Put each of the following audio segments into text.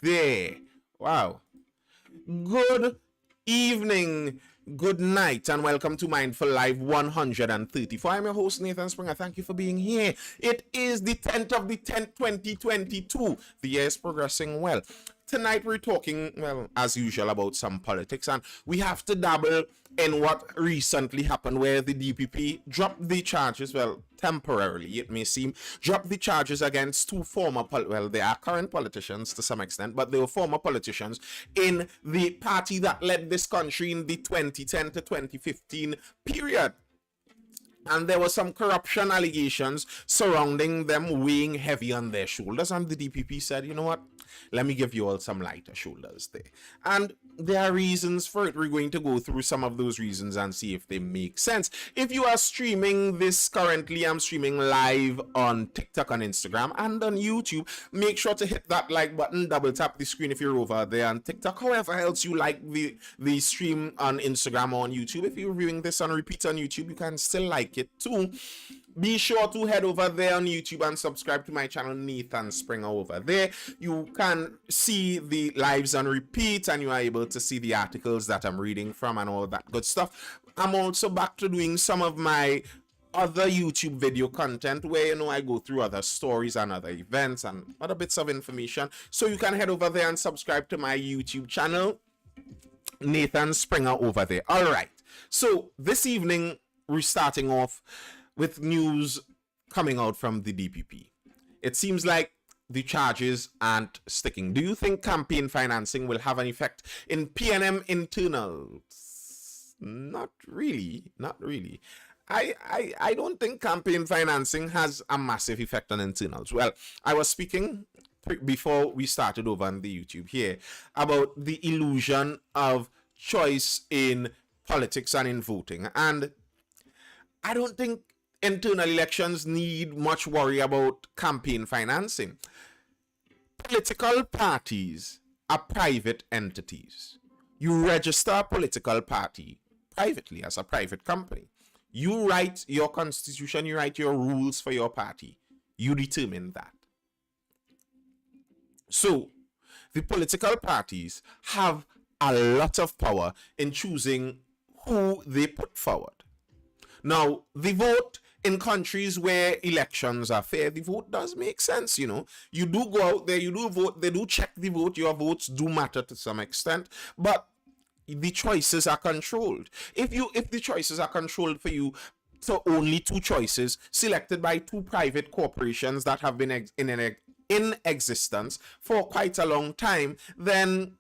there. Wow. Good evening, good night, and welcome to Mindful Live 134. I'm your host, Nathan Springer. Thank you for being here. It is the 10th of the 10th, 2022. The year is progressing well. Tonight we're talking, well, as usual, about some politics, and we have to dabble in what recently happened where the DPP dropped the charges, well, temporarily it may seem, dropped the charges against two former, well, they are current politicians to some extent, but they were former politicians in the party that led this country in the 2010 to 2015 period. And there were some corruption allegations surrounding them weighing heavy on their shoulders. And the DPP said, you know what? Let me give you all some lighter shoulders there. And there are reasons for it. We're going to go through some of those reasons and see if they make sense. If you are streaming this currently, I'm streaming live on TikTok, on Instagram, and on YouTube. Make sure to hit that like button, double tap the screen if you're over there on TikTok. However else you like the stream on Instagram or on YouTube. If you're viewing this on repeat on YouTube, you can still like it too. Be sure to head over there on YouTube and subscribe to my channel, Nathan Springer, over there. You can see the lives on repeat and you are able to see the articles that I'm reading from and all that good stuff. I'm also back to doing some of my other YouTube video content where, you know, I go through other stories and other events and other bits of information. So you can head over there and subscribe to my YouTube channel, Nathan Springer, over there. All right. So this evening, we're starting off with news coming out from the DPP. It seems like the charges aren't sticking. Do you think campaign financing will have an effect in PNM internals? Not really. Not really. I don't think campaign financing has a massive effect on internals. Well, I was speaking before we started over on the YouTube here about the illusion of choice in politics and in voting. And I don't think internal elections need much worry about campaign financing. Political parties are private entities. You register a political party privately as a private company. You write your constitution, you write your rules for your party. You determine that. So, the political parties have a lot of power in choosing who they put forward. Now, the vote in countries where elections are fair, the vote does make sense, you know. You do go out there, you do vote, they do check the vote, your votes do matter to some extent, but the choices are controlled. If the choices are controlled for you to only two choices selected by two private corporations that have been in existence for quite a long time, then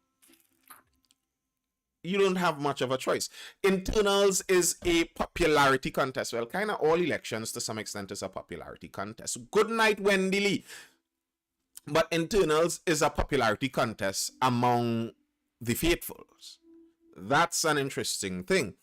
you don't have much of a choice. Internals is a popularity contest. Well, kind of all elections to some extent is a popularity contest. Good night, Wendy Lee. But internals is a popularity contest among the faithfuls. That's an interesting thing.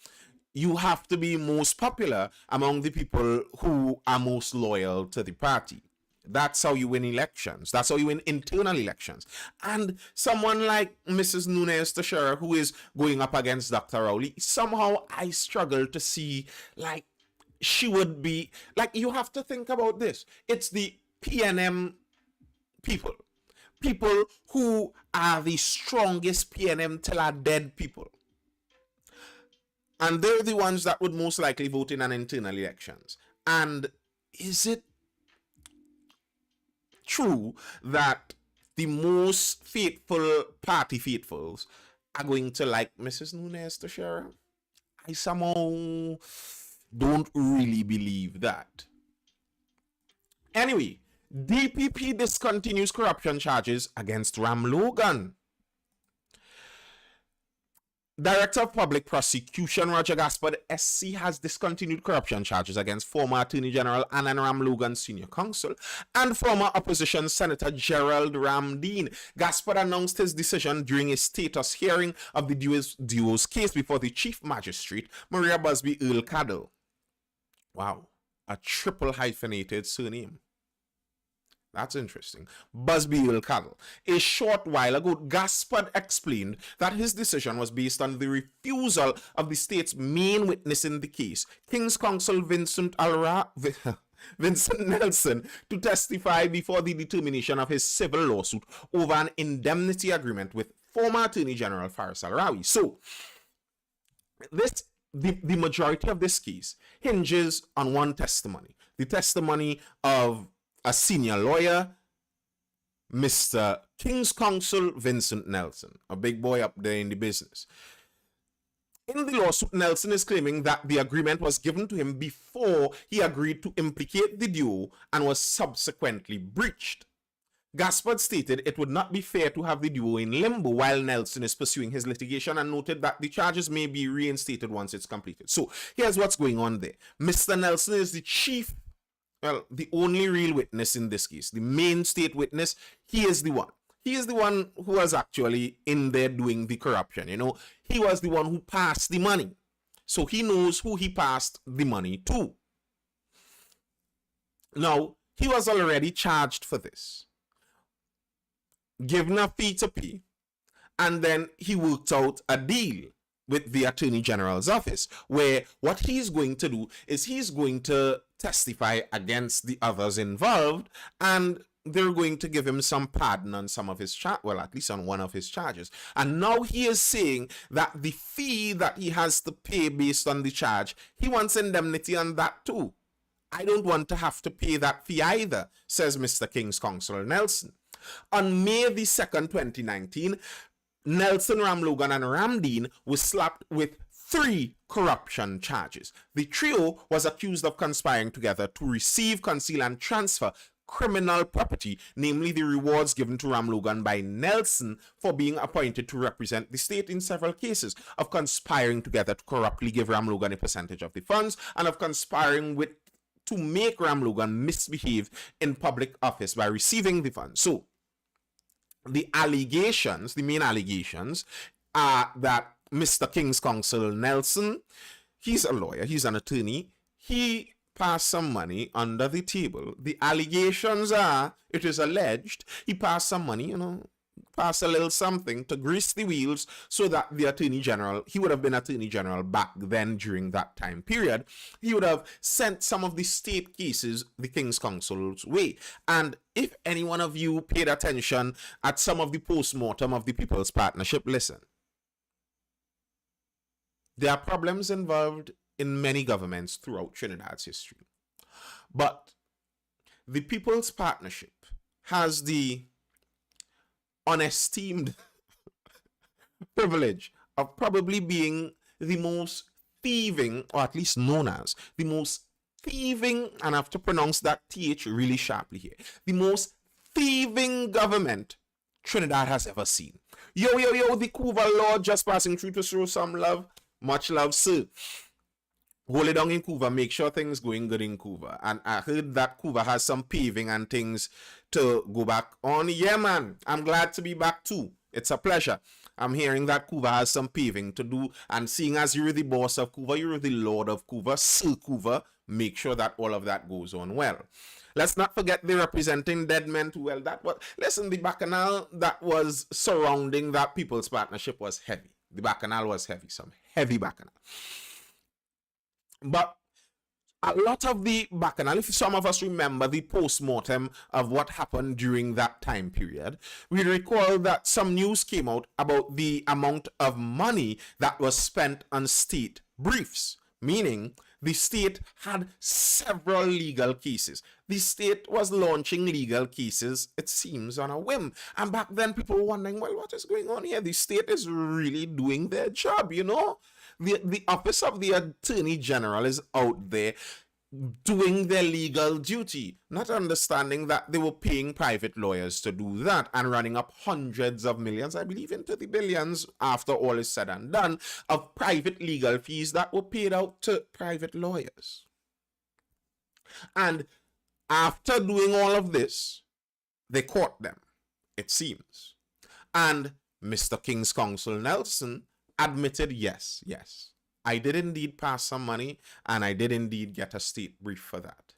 You have to be most popular among the people who are most loyal to the party. That's how you win elections. That's how you win internal elections. And someone like Mrs. Nunes Teixeira, who is going up against Dr. Rowley, somehow I struggle to see, like, she would be, like, you have to think about this. It's the PNM people. People who are the strongest PNM till are dead people. And they're the ones that would most likely vote in an internal elections. And is it true that the most faithful party faithfuls are going to like Mrs. Nunes Teixeira? I somehow don't really believe that. Anyway, DPP discontinues corruption charges against Ram Logan. Director of Public Prosecution Roger Gaspard SC has discontinued corruption charges against former Attorney General Anand Ram Logan Senior Counsel and former opposition Senator Gerald Ramdean. Gaspard announced his decision during a status hearing of the duo's case before the Chief Magistrate Maria Busby Earl Cadell. Wow, a triple hyphenated surname. That's interesting. Busby Earl Cadell. A short while ago, Gaspard explained that his decision was based on the refusal of the state's main witness in the case, King's Counsel Vincent Vincent Nelson, to testify before the determination of his civil lawsuit over an indemnity agreement with former Attorney General Faris Al-Rawi. So, the majority of this case hinges on one testimony, the testimony of a senior lawyer, Mr. King's Counsel Vincent Nelson, a big boy up there in the business. In the lawsuit, Nelson is claiming that the agreement was given to him before he agreed to implicate the duo and was subsequently breached. Gaspard stated it would not be fair to have the duo in limbo while Nelson is pursuing his litigation, and noted that the charges may be reinstated once it's completed. So here's what's going on there. Mr. Nelson is the chief, well, the only real witness in this case, the main state witness. He is the one. He is the one who was actually in there doing the corruption. You know, he was the one who passed the money. So he knows who he passed the money to. Now, he was already charged for this, given a fee to pay, and then he worked out a deal with the Attorney General's office, where what he's going to do is he's going to testify against the others involved, and they're going to give him some pardon on some of his well, at least on one of his charges. And now he is saying that the fee that he has to pay based on the charge, he wants indemnity on that too. I don't want to have to pay that fee either, says Mr. King's Counsel Nelson. On May the 2nd, 2019, Nelson, Ramlogan, and Ramdeen were slapped with 3 corruption charges. The trio was accused of conspiring together to receive, conceal, and transfer criminal property, namely the rewards given to Ramlogan by Nelson for being appointed to represent the state in several cases, of conspiring together to corruptly give Ramlogan a percentage of the funds, and of conspiring to make Ramlogan misbehave in public office by receiving the funds. So, the main allegations are that Mr. King's Counsel Nelson, he's a lawyer, he's an attorney, he passed some money under the table. The allegations are, it is alleged, he passed some money, passed a little something to grease the wheels so that the Attorney General, he would have been Attorney General back then during that time period, he would have sent some of the state cases the King's Counsel's way. And if any one of you paid attention at some of the post-mortem of the People's Partnership, listen. There are problems involved in many governments throughout Trinidad's history. But the People's Partnership has the unesteemed privilege of probably being the most thieving, or at least known as the most thieving, and I have to pronounce that TH really sharply here, the most thieving government Trinidad has ever seen. Yo, the Cuba Lord just passing through to show some love. Much love, sir. Hold it down in Cuba, make sure things going good in Cuba. And I heard that Cuba has some paving and things to go back on. Yeah, man, I'm glad to be back too. It's a pleasure. I'm hearing that Cuba has some paving to do, and seeing as you're the boss of Cuba, you're the lord of Cuba, Sir Cuba, make sure that all of that goes on well. Let's not forget the representing dead men too. Well, that was, listen, the bacchanal that was surrounding that People's Partnership was heavy. The bacchanal was heavy, some heavy bacchanal. But a lot of the bacchanal, if some of us remember the post-mortem of what happened during that time period, we recall that some news came out about the amount of money that was spent on state briefs, meaning the state had several legal cases. The state was launching legal cases, it seems, on a whim. And back then, people were wondering, well, what is going on here? The state is really doing their job, The office of the Attorney General is out there doing their legal duty, not understanding that they were paying private lawyers to do that and running up hundreds of millions, I believe into the billions, after all is said and done, of private legal fees that were paid out to private lawyers. And after doing all of this, they caught them, it seems. And Mr. King's Counsel Nelson admitted, yes, I did indeed pass some money, and I did indeed get a state brief for that.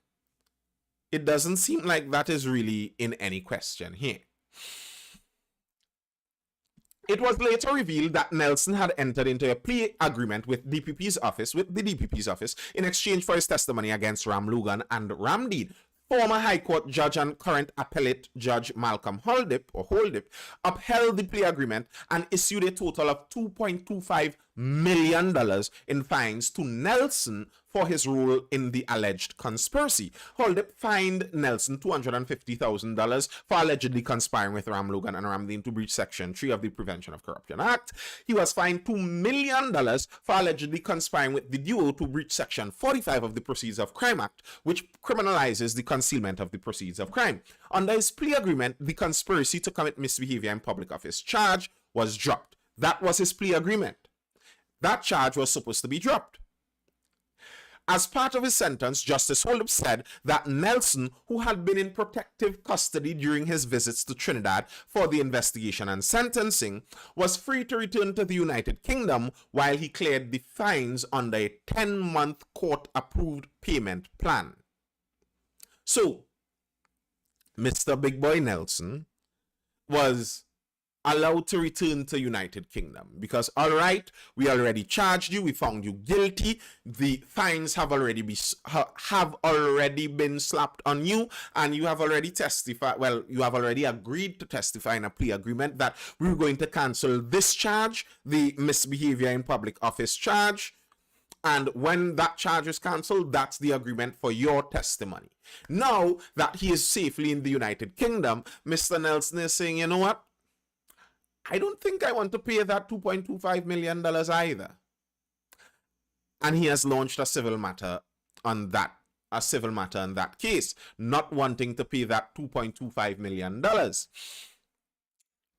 It doesn't seem like that is really in any question here. It was later revealed that Nelson had entered into a plea agreement with the DPP's office, in exchange for his testimony against Ram Logan and Ramdeed. Former High Court judge and current appellate judge Malcolm Holdip upheld the plea agreement and issued a total of $2.25 million in fines to Nelson for his role in the alleged conspiracy. Holdip fined Nelson $250,000 for allegedly conspiring with Ram Logan and Ramdeed to breach Section 3 of the Prevention of Corruption Act. He was fined $2 million for allegedly conspiring with the duo to breach Section 45 of the Proceeds of Crime Act, which criminalizes the concealment of the proceeds of crime. Under his plea agreement, the conspiracy to commit misbehavior in public office charge was dropped. That was his plea agreement. That charge was supposed to be dropped. As part of his sentence, Justice Holdip said that Nelson, who had been in protective custody during his visits to Trinidad for the investigation and sentencing, was free to return to the United Kingdom while he cleared the fines under a 10-month court-approved payment plan. So, Mr. Big Boy Nelson was allowed to return to United Kingdom because, all right, we already charged you, we found you guilty, the fines have already been slapped on you, and you have already testified, well, you have already agreed to testify in a plea agreement that we were going to cancel this charge, the misbehavior in public office charge, and when that charge is cancelled, that's the agreement for your testimony. Now that he is safely in the United Kingdom, Mr. Nelson is saying, you know what? I don't think I want to pay that $2.25 million either. And he has launched a civil matter on that, in that case, not wanting to pay that $2.25 million.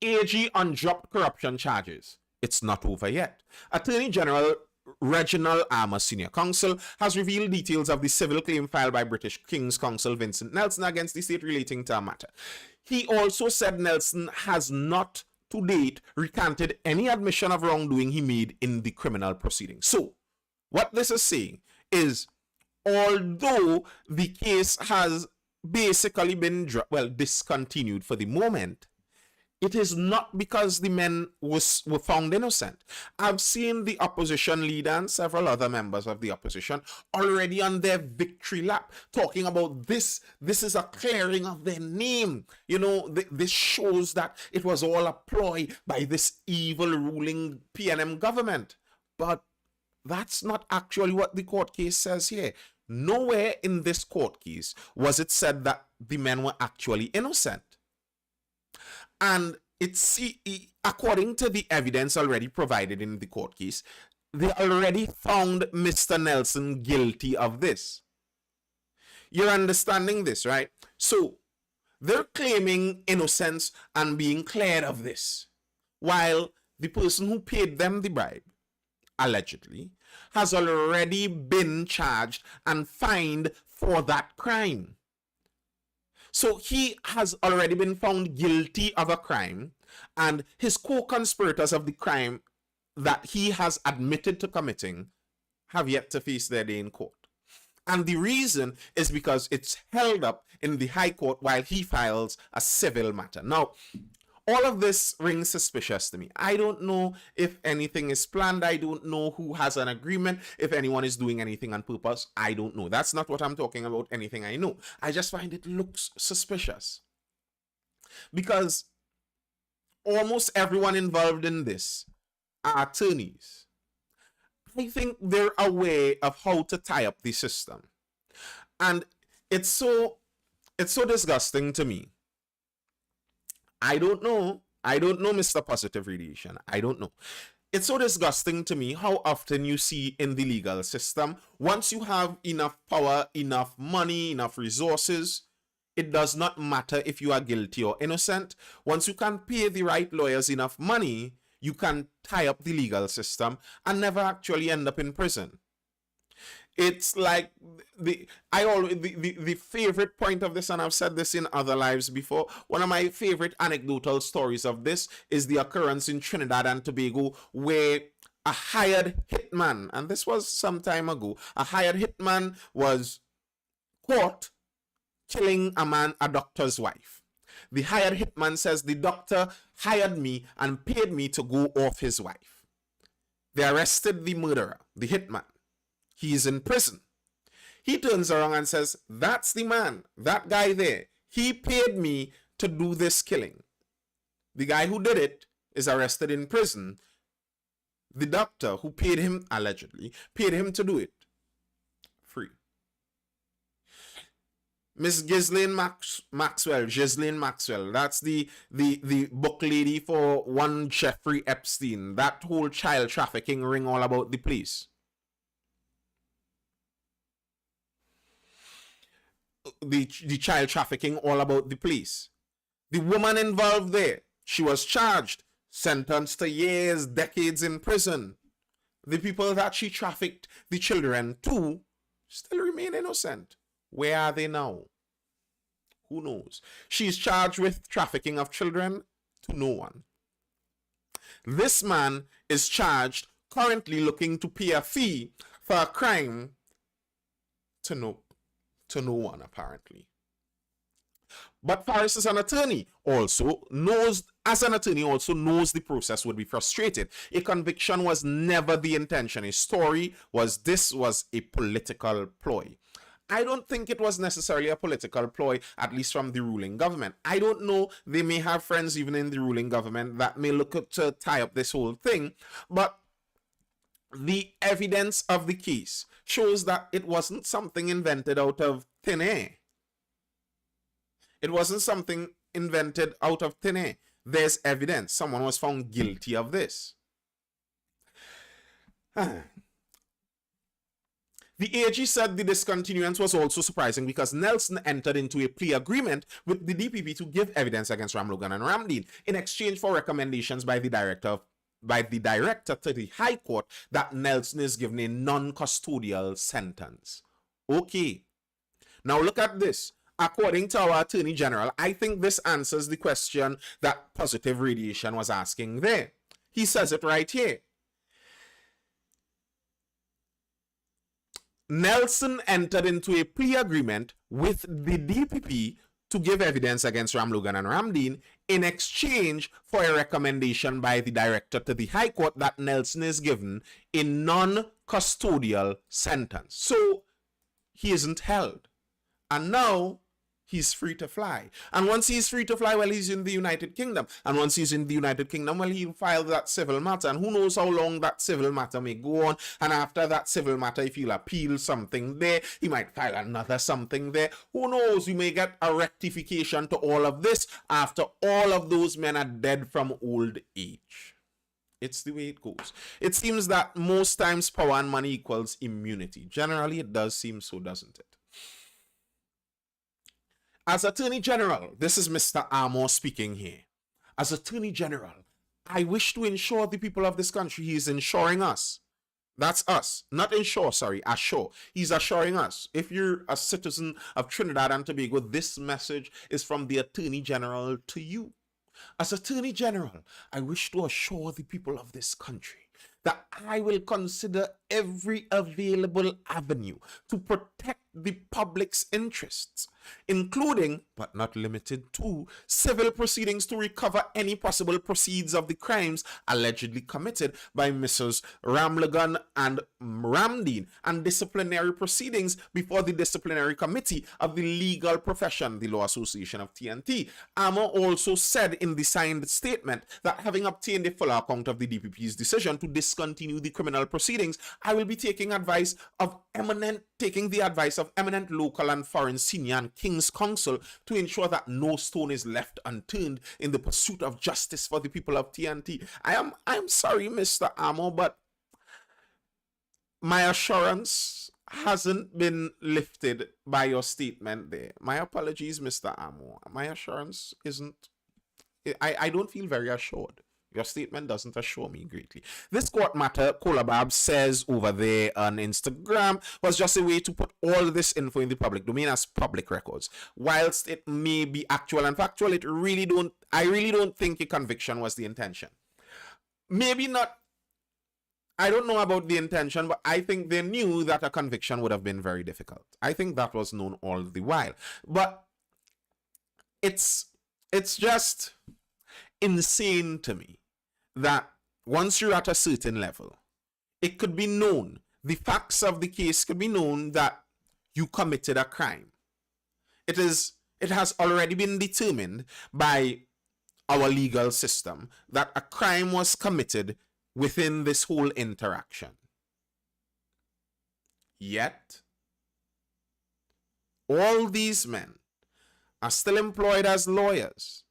AG on dropped corruption charges. It's not over yet. Attorney General Reginald Armour Senior Counsel has revealed details of the civil claim filed by British King's Counsel Vincent Nelson against the state relating to a matter. He also said Nelson has not to date recanted any admission of wrongdoing he made in the criminal proceedings. So, what this is saying is, although the case has basically been discontinued for the moment, it is not because the men were found innocent. I've seen the opposition leader and several other members of the opposition already on their victory lap talking about this. This is a clearing of their name. You know, this shows that it was all a ploy by this evil ruling PNM government. But that's not actually what the court case says here. Nowhere in this court case was it said that the men were actually innocent. And according to the evidence already provided in the court case, they already found Mr. Nelson guilty of this. You're understanding this, right? So they're claiming innocence and being cleared of this, while the person who paid them the bribe, allegedly, has already been charged and fined for that crime. So he has already been found guilty of a crime, and his co-conspirators of the crime that he has admitted to committing have yet to face their day in court. And the reason is because it's held up in the High Court while he files a civil matter. Now, all of this rings suspicious to me. I don't know if anything is planned. I don't know who has an agreement. If anyone is doing anything on purpose, I don't know. That's not what I'm talking about, anything I know. I just find it looks suspicious. Because almost everyone involved in this are attorneys. I think they're aware of how to tie up the system. And it's so disgusting to me. I don't know, Mr. Positive Radiation. I don't know. It's so disgusting to me how often you see in the legal system, once you have enough power, enough money, enough resources, it does not matter if you are guilty or innocent. Once you can pay the right lawyers enough money, you can tie up the legal system and never actually end up in prison. It's like the favorite point of this, and I've said this in other lives before, one of my favorite anecdotal stories of this is the occurrence in Trinidad and Tobago where a hired hitman, and this was some time ago, a hired hitman was caught killing a doctor's wife. The hired hitman says the doctor hired me and paid me to go off his wife. They arrested the murderer, the hitman. He is in prison. He turns around and says, that's the man, that guy there. He paid me to do this killing. The guy who did it is arrested in prison. The doctor who paid him, allegedly, paid him to do it. Free. Miss Ghislaine Maxwell, that's the book lady for one Jeffrey Epstein, that whole child trafficking ring all about the police. The child trafficking all about the police. The woman involved there, she was charged, sentenced to years, decades in prison. The people that she trafficked the children to still remain innocent. Where are they now? Who knows? She's charged with trafficking of children to no one. This man is charged, currently looking to pay a fee for a crime to no one, apparently. But Faris as an attorney also knows the process would be frustrated. A conviction was never the intention. His story was this was a political ploy. I don't think it was necessarily a political ploy, at least from the ruling government. I don't know. They may have friends even in the ruling government that may look to tie up this whole thing. But the evidence of the case shows that it wasn't something invented out of thin air. It wasn't something invented out of thin air. There's evidence. Someone was found guilty of this. The AG said the discontinuance was also surprising because Nelson entered into a plea agreement with the DPP to give evidence against Ramlogan and Ramdeen in exchange for recommendations by the director to the High Court that Nelson is given a non-custodial sentence. Okay. Now look at this. According to our Attorney General, I think this answers the question that Positive Radiation was asking there. He says it right here. Nelson entered into a plea agreement with the DPP to give evidence against Ramlogan and Ramdeen in exchange for a recommendation by the director to the High Court that Nelson is given a non-custodial sentence. So he isn't held. And now he's free to fly. And once he's free to fly, well, he's in the United Kingdom. And once he's in the United Kingdom, well, he'll file that civil matter. And who knows how long that civil matter may go on. And after that civil matter, if he'll appeal something there, he might file another something there. Who knows? We may get a rectification to all of this after all of those men are dead from old age. It's the way it goes. It seems that most times power and money equals immunity. Generally, it does seem so, doesn't it? As Attorney General, this is Mr. Armour speaking here. As Attorney General, I wish to ensure the people of this country. He is ensuring us. That's us. Not ensure, sorry, assure. He's assuring us. If you're a citizen of Trinidad and Tobago, this message is from the Attorney General to you. As Attorney General, I wish to assure the people of this country that I will consider every available avenue to protect the public's interests, including, but not limited to, civil proceedings to recover any possible proceeds of the crimes allegedly committed by Mrs. Ramlogan and Ramdeen, and disciplinary proceedings before the disciplinary committee of the legal profession, the Law Association of TNT. Armour also said in the signed statement that having obtained a full account of the DPP's decision to discontinue the criminal proceedings, I will be taking the advice of eminent local and foreign senior and King's Counsel to ensure that no stone is left unturned in the pursuit of justice for the people of TNT. I'm sorry, Mr. Armour, but my assurance hasn't been lifted by your statement there. My apologies, Mr. Armour. My assurance isn't. I don't feel very assured. Your statement doesn't assure me greatly. This court matter, Kolabab says over there on Instagram, was just a way to put all this info in the public domain as public records. Whilst it may be actual and factual, I really don't think a conviction was the intention. Maybe not. I don't know about the intention, but I think they knew that a conviction would have been very difficult. I think that was known all the while. But it's It's just insane to me that once you're at a certain level, it could be known, the facts of the case could be known that you committed a crime. It has already been determined by our legal system that a crime was committed within this whole interaction. Yet, all these men are still employed as lawyers.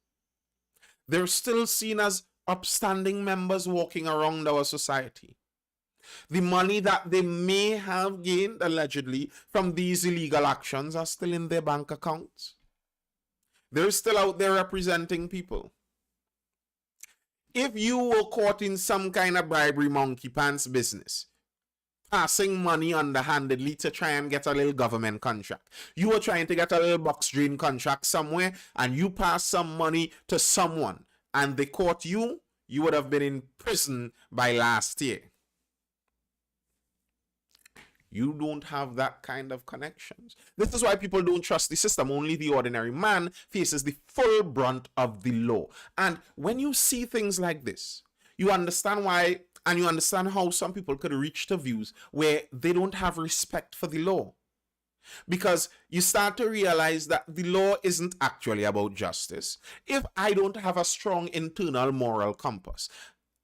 They're still seen as upstanding members walking around our society. The money that they may have gained, allegedly, from these illegal actions are still in their bank accounts. They're still out there representing people. If you were caught in some kind of bribery monkey pants business, passing money underhandedly to try and get a little government contract, you were trying to get a little box drain contract somewhere, and you passed some money to someone, and they caught you, you would have been in prison by last year. You don't have that kind of connections. This is why people don't trust the system. Only the ordinary man faces the full brunt of the law. And when you see things like this, you understand why, and you understand how some people could reach to views where they don't have respect for the law. Because you start to realize that the law isn't actually about justice. If I don't have a strong internal moral compass,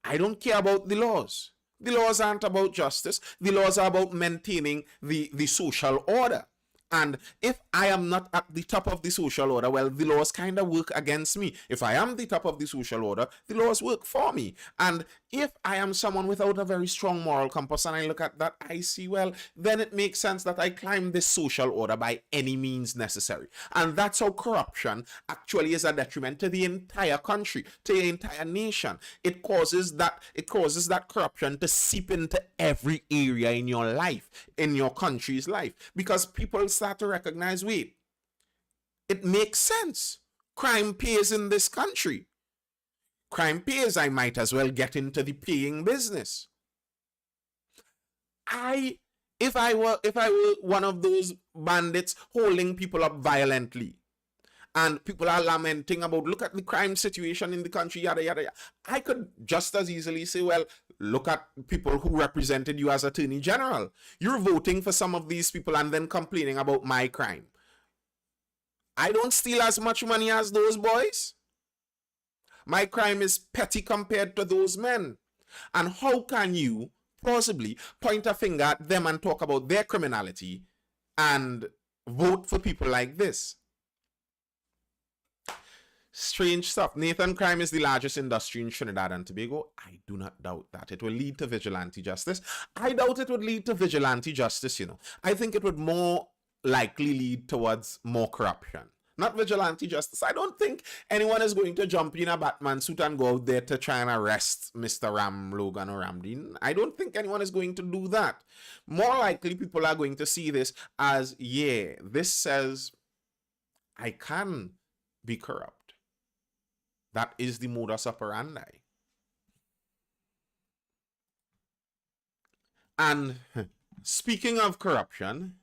I don't care about the laws. The laws aren't about justice. The laws are about maintaining the social order. And if I am not at the top of the social order, well, the laws kind of work against me. If I am the top of the social order, the laws work for me. And if I am someone without a very strong moral compass and I look at that, I see, well, then it makes sense that I climb this social order by any means necessary. And that's how corruption actually is a detriment to the entire country, to the entire nation. It causes that corruption to seep into every area in your life, in your country's life, because people start to recognize, wait, it makes sense. Crime pays in this country. Crime pays, I might as well get into the paying business. If I were one of those bandits holding people up violently, and people are lamenting about, look at the crime situation in the country, yada, yada, yada, I could just as easily say, well, look at people who represented you as Attorney General. You're voting for some of these people and then complaining about my crime. I don't steal as much money as those boys. My crime is petty compared to those men. And how can you possibly point a finger at them and talk about their criminality and vote for people like this? Strange stuff. Nathan, crime is the largest industry in Trinidad and Tobago. I do not doubt that. It will lead to vigilante justice. I doubt it would lead to vigilante justice, I think it would more likely lead towards more corruption. Not vigilante justice. I don't think anyone is going to jump in a Batman suit and go out there to try and arrest Mr. Ram Logan or Ramdeen. I don't think anyone is going to do that. More likely, people are going to see this as, yeah, this says I can be corrupt. That is the modus operandi. And speaking of corruption,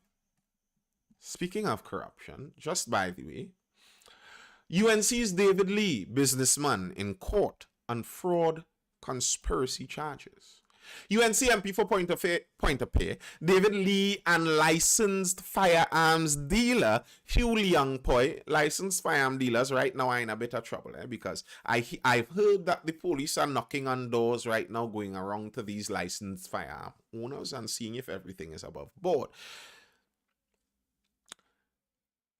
just by the way, UNC's David Lee, businessman, in court on fraud conspiracy charges. UNC MP for Point of Pay, David Lee, and licensed firearms dealer Hugh Liangpoi. Licensed firearm dealers right now are in a bit of trouble, because I've heard that the police are knocking on doors right now, going around to these licensed firearm owners and seeing if everything is above board.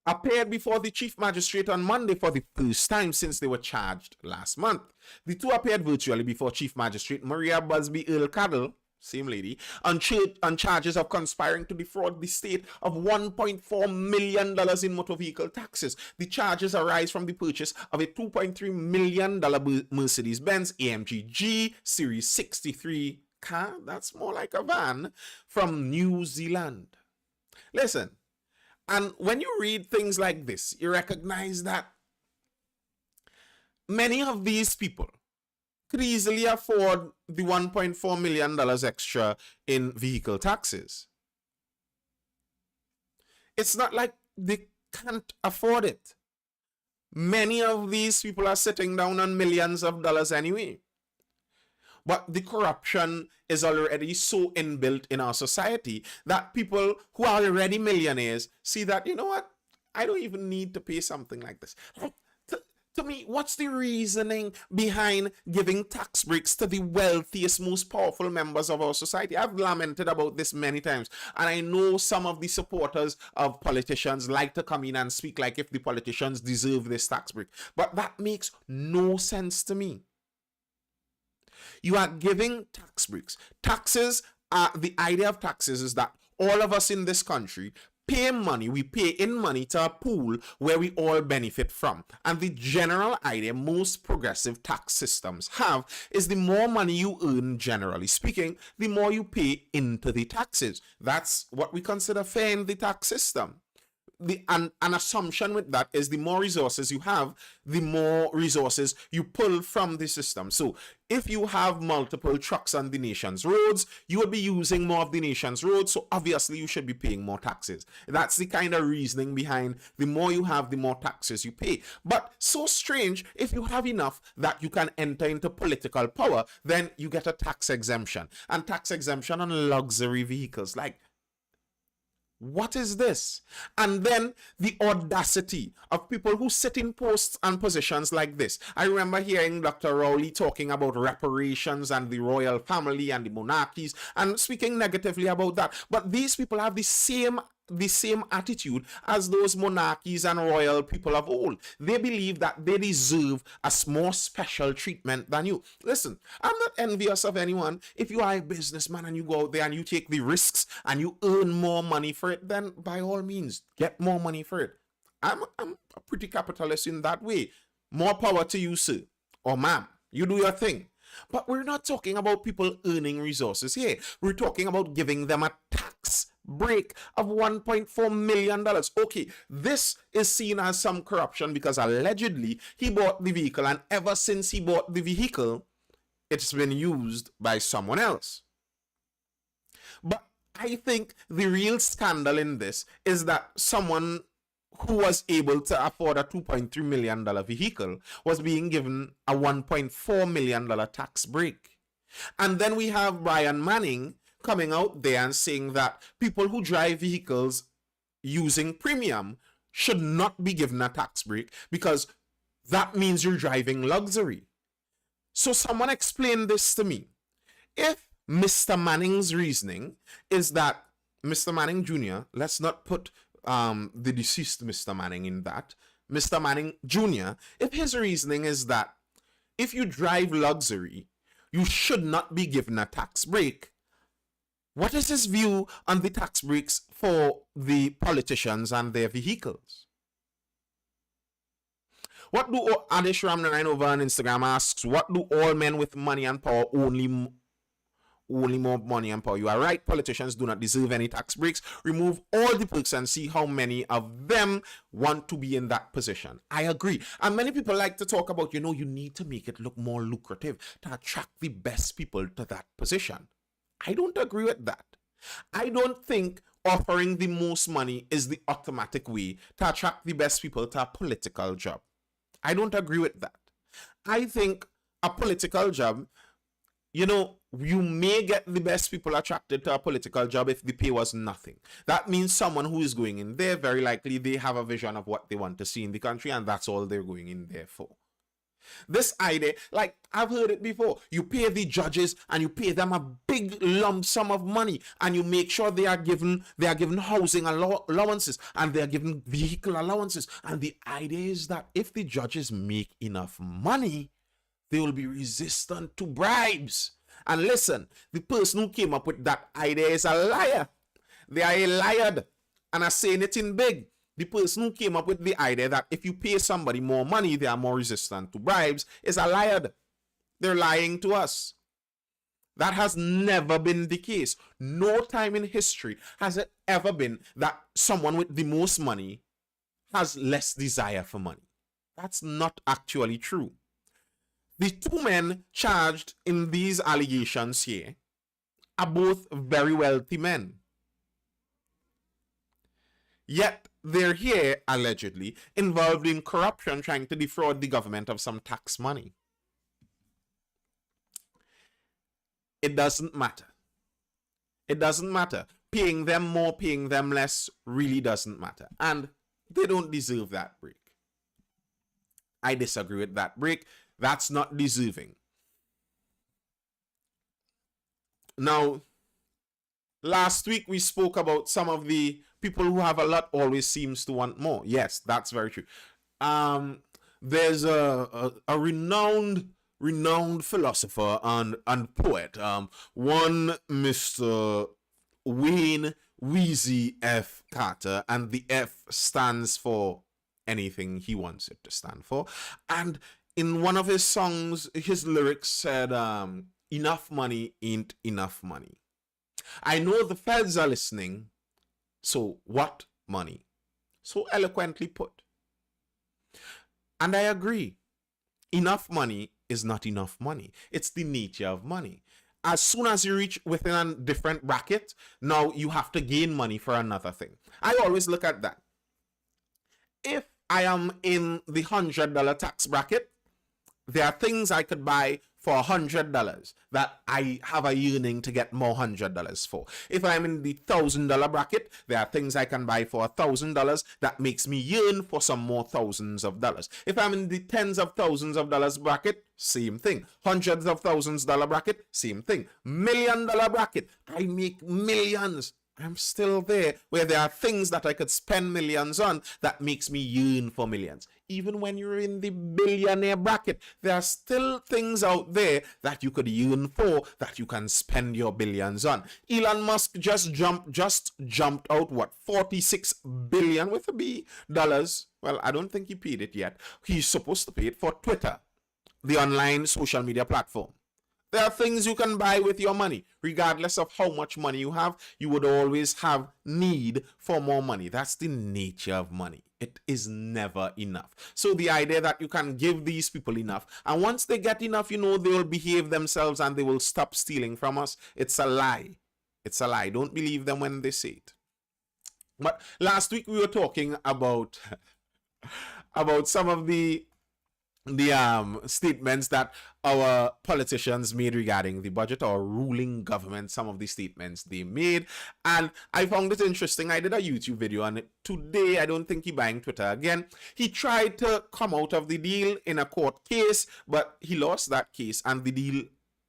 Appeared before the chief magistrate on Monday for the first time since they were charged last month. The two appeared virtually before Chief Magistrate Maria Busby Earl Caddle, same lady, on charges of conspiring to defraud the state of $1.4 million in motor vehicle taxes. The charges arise from the purchase of a $2.3 million Mercedes-Benz AMG G Series 63 car, that's more like a van, from New Zealand. Listen, and when you read things like this, you recognize that many of these people could easily afford the $1.4 million extra in vehicle taxes. It's not like they can't afford it. Many of these people are sitting down on millions of dollars anyway. But the corruption is already so inbuilt in our society that people who are already millionaires see that, you know what, I don't even need to pay something like this. Like, to me, what's the reasoning behind giving tax breaks to the wealthiest, most powerful members of our society? I've lamented about this many times, and I know some of the supporters of politicians like to come in and speak like if the politicians deserve this tax break. But that makes no sense to me. You are giving tax breaks. Taxes are, the idea of taxes is that all of us in this country pay money, we pay in money to a pool where we all benefit from. And the general idea most progressive tax systems have is the more money you earn, generally speaking, the more you pay into the taxes. That's what we consider fair in the tax system. An assumption with that is the more resources you have, the more resources you pull from the system. So if you have multiple trucks on the nation's roads, you will be using more of the nation's roads, so obviously you should be paying more taxes. That's the kind of reasoning behind the more you have, the more taxes you pay. But so strange, if you have enough that you can enter into political power, then you get a tax exemption. And tax exemption on luxury vehicles. Like, what is this? And then the audacity of people who sit in posts and positions like this. I remember hearing Dr. Rowley talking about reparations and the royal family and the monarchies and speaking negatively about that. But these people have the same attitude as those monarchies and royal people of old. They believe that they deserve a more special treatment than you. Listen, I'm not envious of anyone. If you are a businessman and you go out there and you take the risks and you earn more money for it, then by all means, get more money for it. I'm a pretty capitalist in that way. More power to you, sir or ma'am. You do your thing. But we're not talking about people earning resources here. We're talking about giving them a tax break of $1.4 million. Okay, this is seen as some corruption because allegedly he bought the vehicle, and ever since he bought the vehicle, it's been used by someone else. But I think the real scandal in this is that someone who was able to afford a $2.3 million vehicle was being given a $1.4 million tax break. And then we have Brian Manning coming out there and saying that people who drive vehicles using premium should not be given a tax break because that means you're driving luxury. So someone explain this to me. If Mr. Manning's reasoning is that Mr. Manning Jr., let's not put the deceased Mr. Manning in that, Mr. Manning Jr., if his reasoning is that if you drive luxury, you should not be given a tax break, what is his view on the tax breaks for the politicians and their vehicles? What do Adish Ram9 over on Instagram asks, what do all men with money and power only more money and power? You are right, politicians do not deserve any tax breaks. Remove all the perks and see how many of them want to be in that position. I agree. And many people like to talk about, you need to make it look more lucrative to attract the best people to that position. I don't agree with that. I don't think offering the most money is the automatic way to attract the best people to a political job. I don't agree with that. I think a political job, you may get the best people attracted to a political job if the pay was nothing. That means someone who is going in there, very likely they have a vision of what they want to see in the country, and that's all they're going in there for. This idea, like I've heard it before, you pay the judges and you pay them a big lump sum of money, and you make sure they are given housing allowances and they are given vehicle allowances. And the idea is that if the judges make enough money, they will be resistant to bribes. And listen, the person who came up with that idea is a liar. They are a liar and are saying it in big. The person who came up with the idea that if you pay somebody more money, they are more resistant to bribes is a liar. They're lying to us. That has never been the case. No time in history has it ever been that someone with the most money has less desire for money. That's not actually true. The two men charged in these allegations here are both very wealthy men. Yet they're here, allegedly, involved in corruption, trying to defraud the government of some tax money. It doesn't matter. It doesn't matter. Paying them more, paying them less really doesn't matter. And they don't deserve that break. I disagree with that break. That's not deserving. Now, last week we spoke about some of the people who have a lot always seems to want more. Yes, that's very true. There's a renowned philosopher and poet, one Mr. Wayne Weezy F. Carter, and the F stands for anything he wants it to stand for. And in one of his songs, his lyrics said, enough money ain't enough money. I know the feds are listening, so what money? So eloquently put. And I agree. Enough money is not enough money. It's the nature of money. As soon as you reach within a different bracket, now you have to gain money for another thing. I always look at that. If I am in the $100 tax bracket, there are things I could buy for $100 that I have a yearning to get more $100 for. If I'm in the $1,000 bracket, there are things I can buy for $1,000 that makes me yearn for some more thousands of dollars. If I'm in the tens of thousands of dollars bracket, same thing. Hundreds of thousands dollar bracket, same thing. $1 million bracket, I make millions. I'm still there where there are things that I could spend millions on that makes me yearn for millions. Even when you're in the billionaire bracket, there are still things out there that you could yearn for that you can spend your billions on. Elon Musk just jumped out, what, 46 billion with a B dollars. Well, I don't think he paid it yet. He's supposed to pay it for Twitter, the online social media platform. There are things you can buy with your money. Regardless of how much money you have, you would always have need for more money. That's the nature of money. It is never enough. So the idea that you can give these people enough, and once they get enough, they will behave themselves and they will stop stealing from us. It's a lie. It's a lie. Don't believe them when they say it. But last week we were talking about some of the statements that our politicians made regarding the budget, or ruling government, some of the statements they made, and I found it interesting. I did a YouTube video on it today. I don't think he's buying Twitter again. He tried to come out of the deal in a court case, but he lost that case and the deal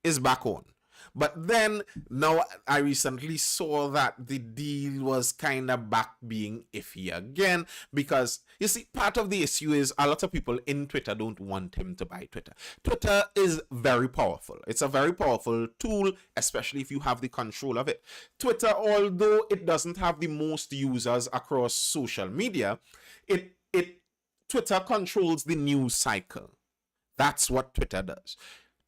is back on. But then, now I recently saw that the deal was kind of back being iffy again, because, you see, part of the issue is a lot of people in Twitter don't want him to buy Twitter. Twitter is very powerful. It's a very powerful tool, especially if you have the control of it. Twitter, although it doesn't have the most users across social media, Twitter controls the news cycle. That's what Twitter does.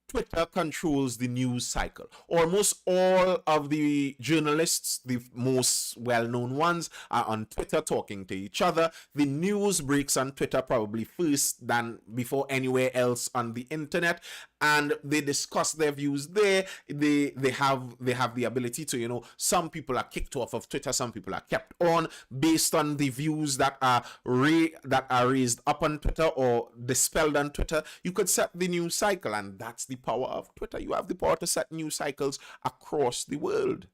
Twitter controls the news cycle. Almost all of the journalists, the most well-known ones, are on Twitter talking to each other. The news breaks on Twitter probably first than before anywhere else on the internet, and they discuss their views there. They have the ability to, some people are kicked off of Twitter, some people are kept on based on the views that are raised up on Twitter or dispelled on Twitter. You could set the news cycle, and that's the power of Twitter. You have the power to set news cycles across the world.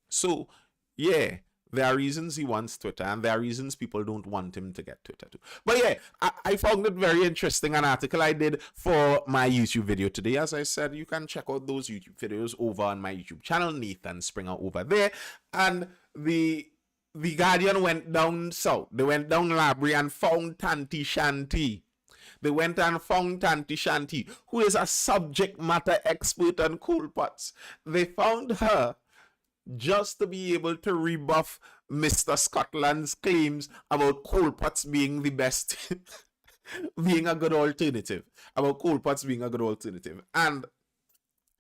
So, yeah, there are reasons he wants Twitter, and there are reasons people don't want him to get Twitter too. But yeah, I found it very interesting, an article I did for my YouTube video today. As I said, you can check out those YouTube videos over on my YouTube channel, Nathan Springer over there. And the Guardian went down south. They went down Labrie and found Tanti Shanti. They went and found Tanti Shanti, who is a subject matter expert on coal pots. They found her just to be able to rebuff Mr. Scotland's claims about coal pots being the best, being a good alternative. About coal pots being a good alternative. And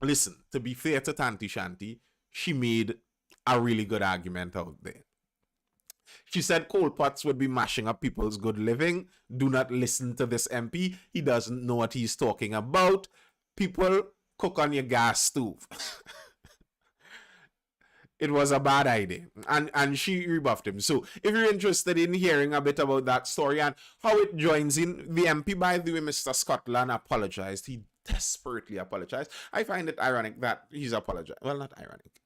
listen, to be fair to Tanti Shanti, she made a really good argument out there. She said coal pots would be mashing up people's good living. Do not listen to this MP. He doesn't know what he's talking about. People, cook on your gas stove. it was a bad idea. And she rebuffed him. So if you're interested in hearing a bit about that story and how it joins in, the MP, by the way, Mr. Scotland, apologized. He desperately apologized. I find it ironic that he's apologized. Well, not ironic.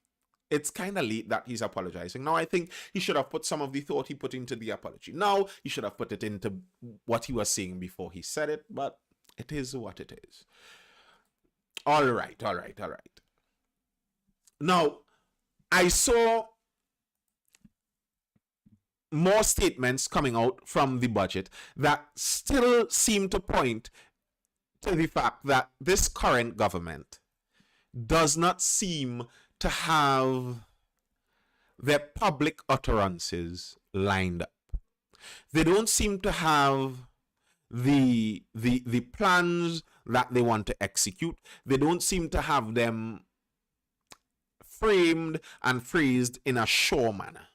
It's kind of late that he's apologizing. Now, I think he should have put some of the thought he put into the apology. Now, he should have put it into what he was saying before he said it, but it is what it is. All right. Now, I saw more statements coming out from the budget that still seem to point to the fact that this current government does not seem to have their public utterances lined up. They don't seem to have the plans that they want to execute. They don't seem to have them framed and phrased in a sure manner.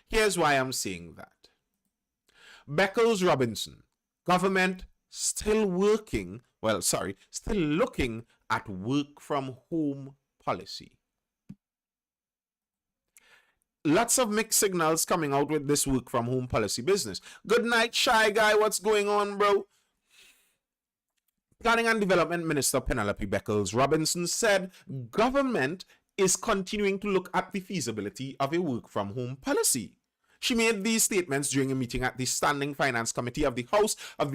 Here's why I'm saying that. Beckles Robinson, government still looking at work from home policy. Lots of mixed signals coming out with this work from home policy business. Good night, Shy Guy. What's going on, bro? Planning and Development Minister Penelope Beckles Robinson said government is continuing to look at the feasibility of a work from home policy. She made these statements during a meeting at the Standing Finance Committee of the House of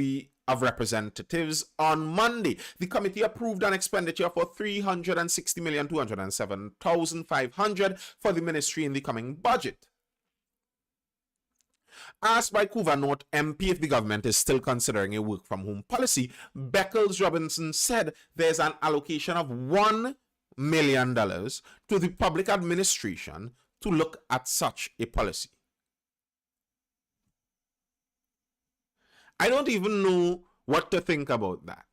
Representatives on Monday. The committee approved an expenditure for $360,207,500 for the ministry in the coming budget. Asked by Couva North MP if the government is still considering a work from home policy, Beckles Robinson said there's an allocation of $1 million to the public administration to look at such a policy. I don't even know what to think about that.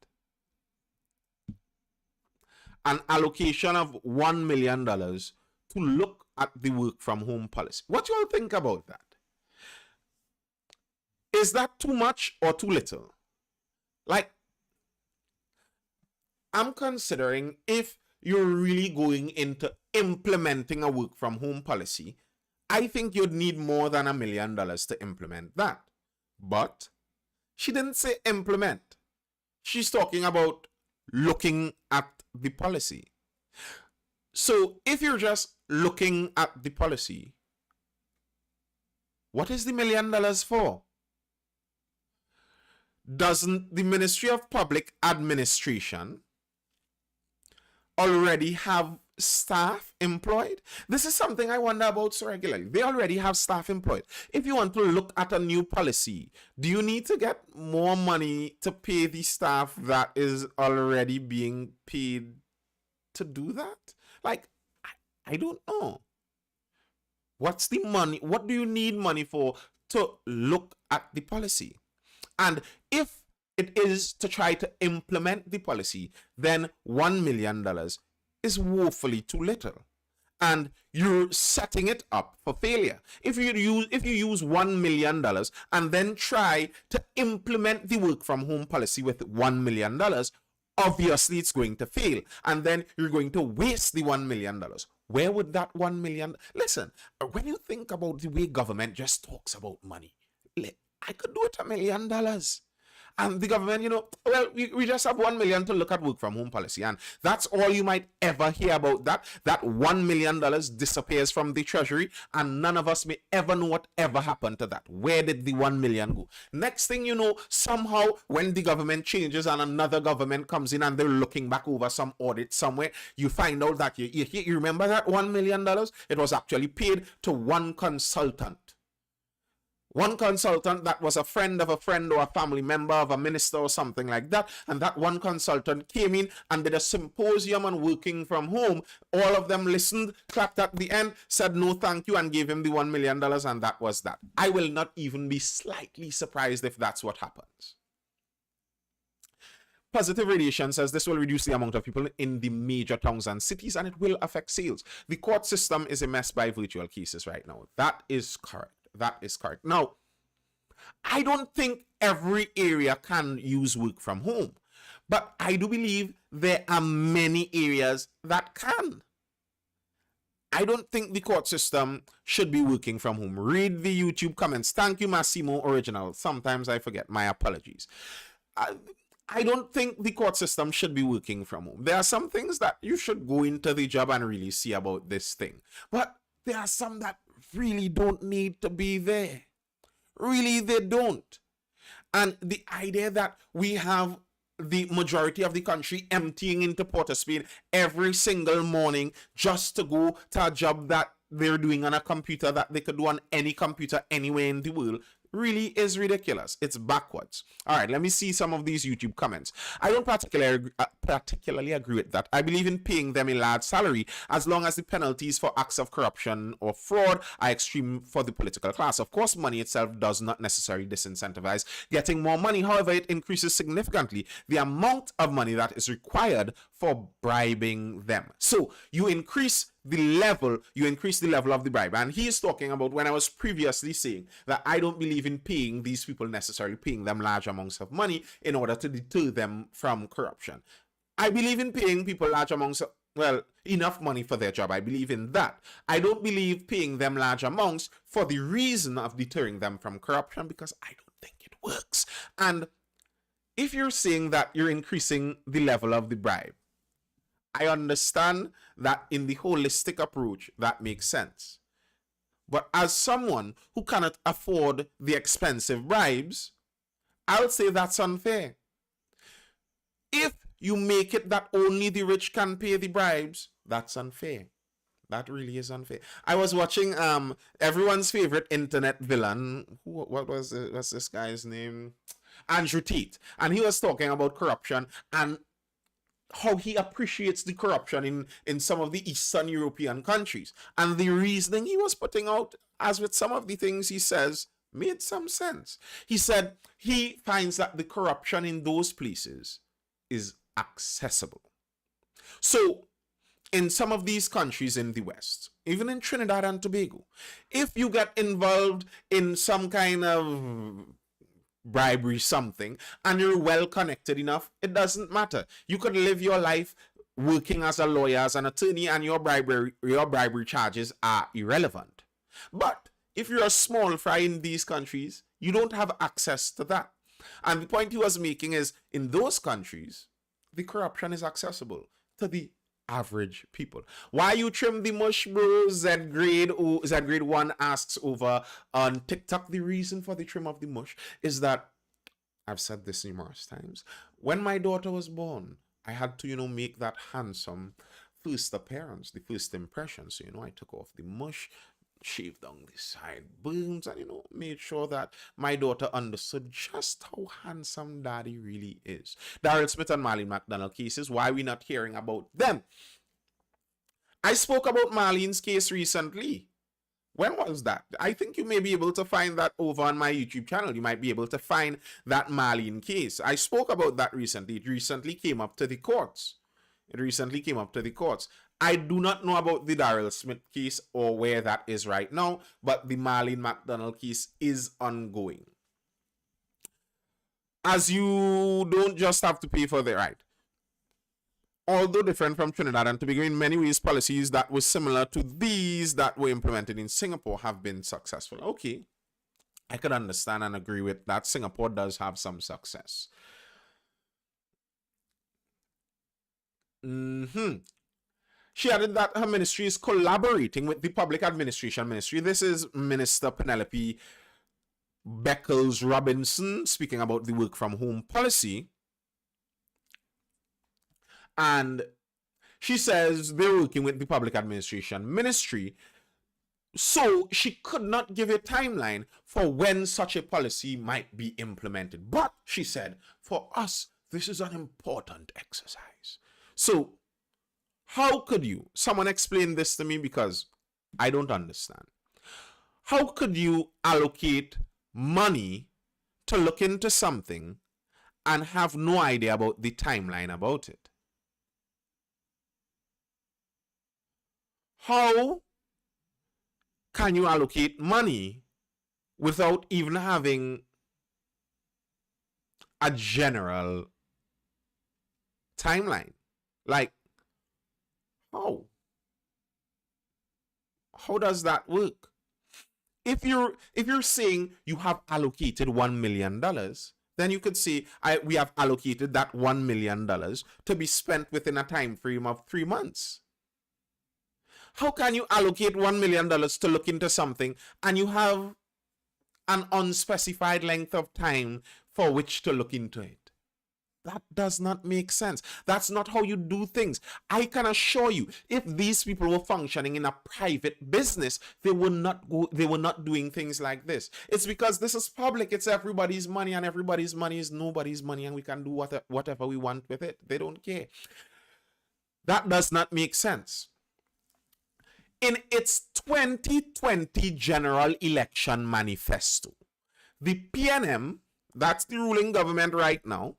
An allocation of $1 million to look at the work from home policy. What do you all think about that? Is that too much or too little? Like, I'm considering if you're really going into implementing a work from home policy, I think you'd need more than $1 million to implement that. But she didn't say implement. She's talking about looking at the policy. So if you're just looking at the policy, what is the $1 million for? Doesn't the Ministry of Public Administration already have staff employed? This is something I wonder about so regularly. They already have staff employed. If you want to look at a new policy, do you need to get more money to pay the staff that is already being paid to do that? Like, I don't know. What's the money? What do you need money for to look at the policy? And if it is to try to implement the policy, then $1 million is woefully too little. And you're setting it up for failure. If you use $1 million and then try to implement the work from home policy with $1 million, obviously it's going to fail. And then you're going to waste the $1 million. Where would that $1 million? Listen, when you think about the way government just talks about money, I could do it $1 million. And the government, well, we just have $1 million to look at work from home policy. And that's all you might ever hear about that. That $1 million disappears from the treasury and none of us may ever know what ever happened to that. Where did the $1 million go? Next thing you know, somehow when the government changes and another government comes in and they're looking back over some audit somewhere, you find out that you remember that $1 million? It was actually paid to one consultant. One consultant that was a friend of a friend or a family member of a minister or something like that. And that one consultant came in and did a symposium on working from home. All of them listened, clapped at the end, said no thank you and gave him the $1 million and that was that. I will not even be slightly surprised if that's what happens. Positive Radiation says this will reduce the amount of people in the major towns and cities and it will affect sales. The court system is a mess by virtual cases right now. That is correct. That is correct. Now, I don't think every area can use work from home, but I do believe there are many areas that can. I don't think the court system should be working from home. Read the YouTube comments. Thank you, Massimo Original. Sometimes I forget. My apologies. I, I don't think the court system should be working from home. There are some things that you should go into the job and really see about this thing. But there are some that really don't need to be there. Really, they don't. And the idea that we have the majority of the country emptying into Port of Spain every single morning just to go to a job that they're doing on a computer that they could do on any computer anywhere in the world really is ridiculous. It's backwards. All right, let me see some of these YouTube comments. I don't particularly agree with that. I believe in paying them a large salary as long as the penalties for acts of corruption or fraud are extreme for the political class. Of course, money itself does not necessarily disincentivize getting more money. However, it increases significantly the amount of money that is required for bribing them. So you increase the level of the bribe. And he is talking about when I was previously saying that I don't believe in paying these people, necessarily paying them large amounts of money in order to deter them from corruption. I believe in paying people large amounts of, well, enough money for their job. I believe in that. I don't believe paying them large amounts for the reason of deterring them from corruption, because I don't think it works. And if you're saying that you're increasing the level of the bribe, I understand that in the holistic approach, that makes sense. But as someone who cannot afford the expensive bribes, I'll say that's unfair. If you make it that only the rich can pay the bribes, that's unfair. That really is unfair. I was watching everyone's favorite internet villain. What's this guy's name? Andrew Tate. And he was talking about corruption and how he appreciates the corruption in some of the Eastern European countries. And the reasoning he was putting out, as with some of the things he says, made some sense. He said he finds that the corruption in those places is accessible. So, in some of these countries in the West, even in Trinidad and Tobago, if you get involved in some kind of bribery something and you're well connected enough, it doesn't matter. You could live your life working as a lawyer, as an attorney, and your bribery charges are irrelevant. But if you're a small fry in these countries, you don't have access to that. And the point he was making is, in those countries, the corruption is accessible to the average people. Why you trim the mush, bro? Z-Grade 1 asks over on TikTok. The reason for the trim of the mush is that, I've said this numerous times, when my daughter was born, I had to, make that handsome first appearance, the first impression. So, I took off the mush, shaved down the sideburns, and, made sure that my daughter understood just how handsome daddy really is. Daryl Smith and Marlene McDonald cases, why are we not hearing about them? I spoke about Marlene's case recently. When was that? I think you may be able to find that over on my YouTube channel. You might be able to find that Marlene case. I spoke about that recently. It recently came up to the courts. I do not know about the Daryl Smith case or where that is right now, but the Marlene McDonald case is ongoing. As you don't just have to pay for the right. Although different from Trinidad and Tobago, in many ways, policies that were similar to these that were implemented in Singapore have been successful. Okay, I could understand and agree with that. Singapore does have some success. She added that her ministry is collaborating with the Public Administration Ministry. This is Minister Penelope Beckles Robinson speaking about the work from home policy. And she says they're working with the Public Administration Ministry. So she could not give a timeline for when such a policy might be implemented. But she said, for us, this is an important exercise. So how could you, someone explain this to me because I don't understand. How could you allocate money to look into something and have no idea about the timeline about it? How can you allocate money without even having a general timeline? Like, how? How does that work? If you're saying you have allocated $1 million, then you could say we have allocated that $1 million to be spent within a time frame of 3 months. How can you allocate $1 million to look into something and you have an unspecified length of time for which to look into it? That does not make sense. That's not how you do things. I can assure you, if these people were functioning in a private business, they were not doing things like this. It's because this is public. It's everybody's money, and everybody's money is nobody's money, and we can do whatever we want with it. They don't care. That does not make sense. In its 2020 general election manifesto, the PNM, that's the ruling government right now,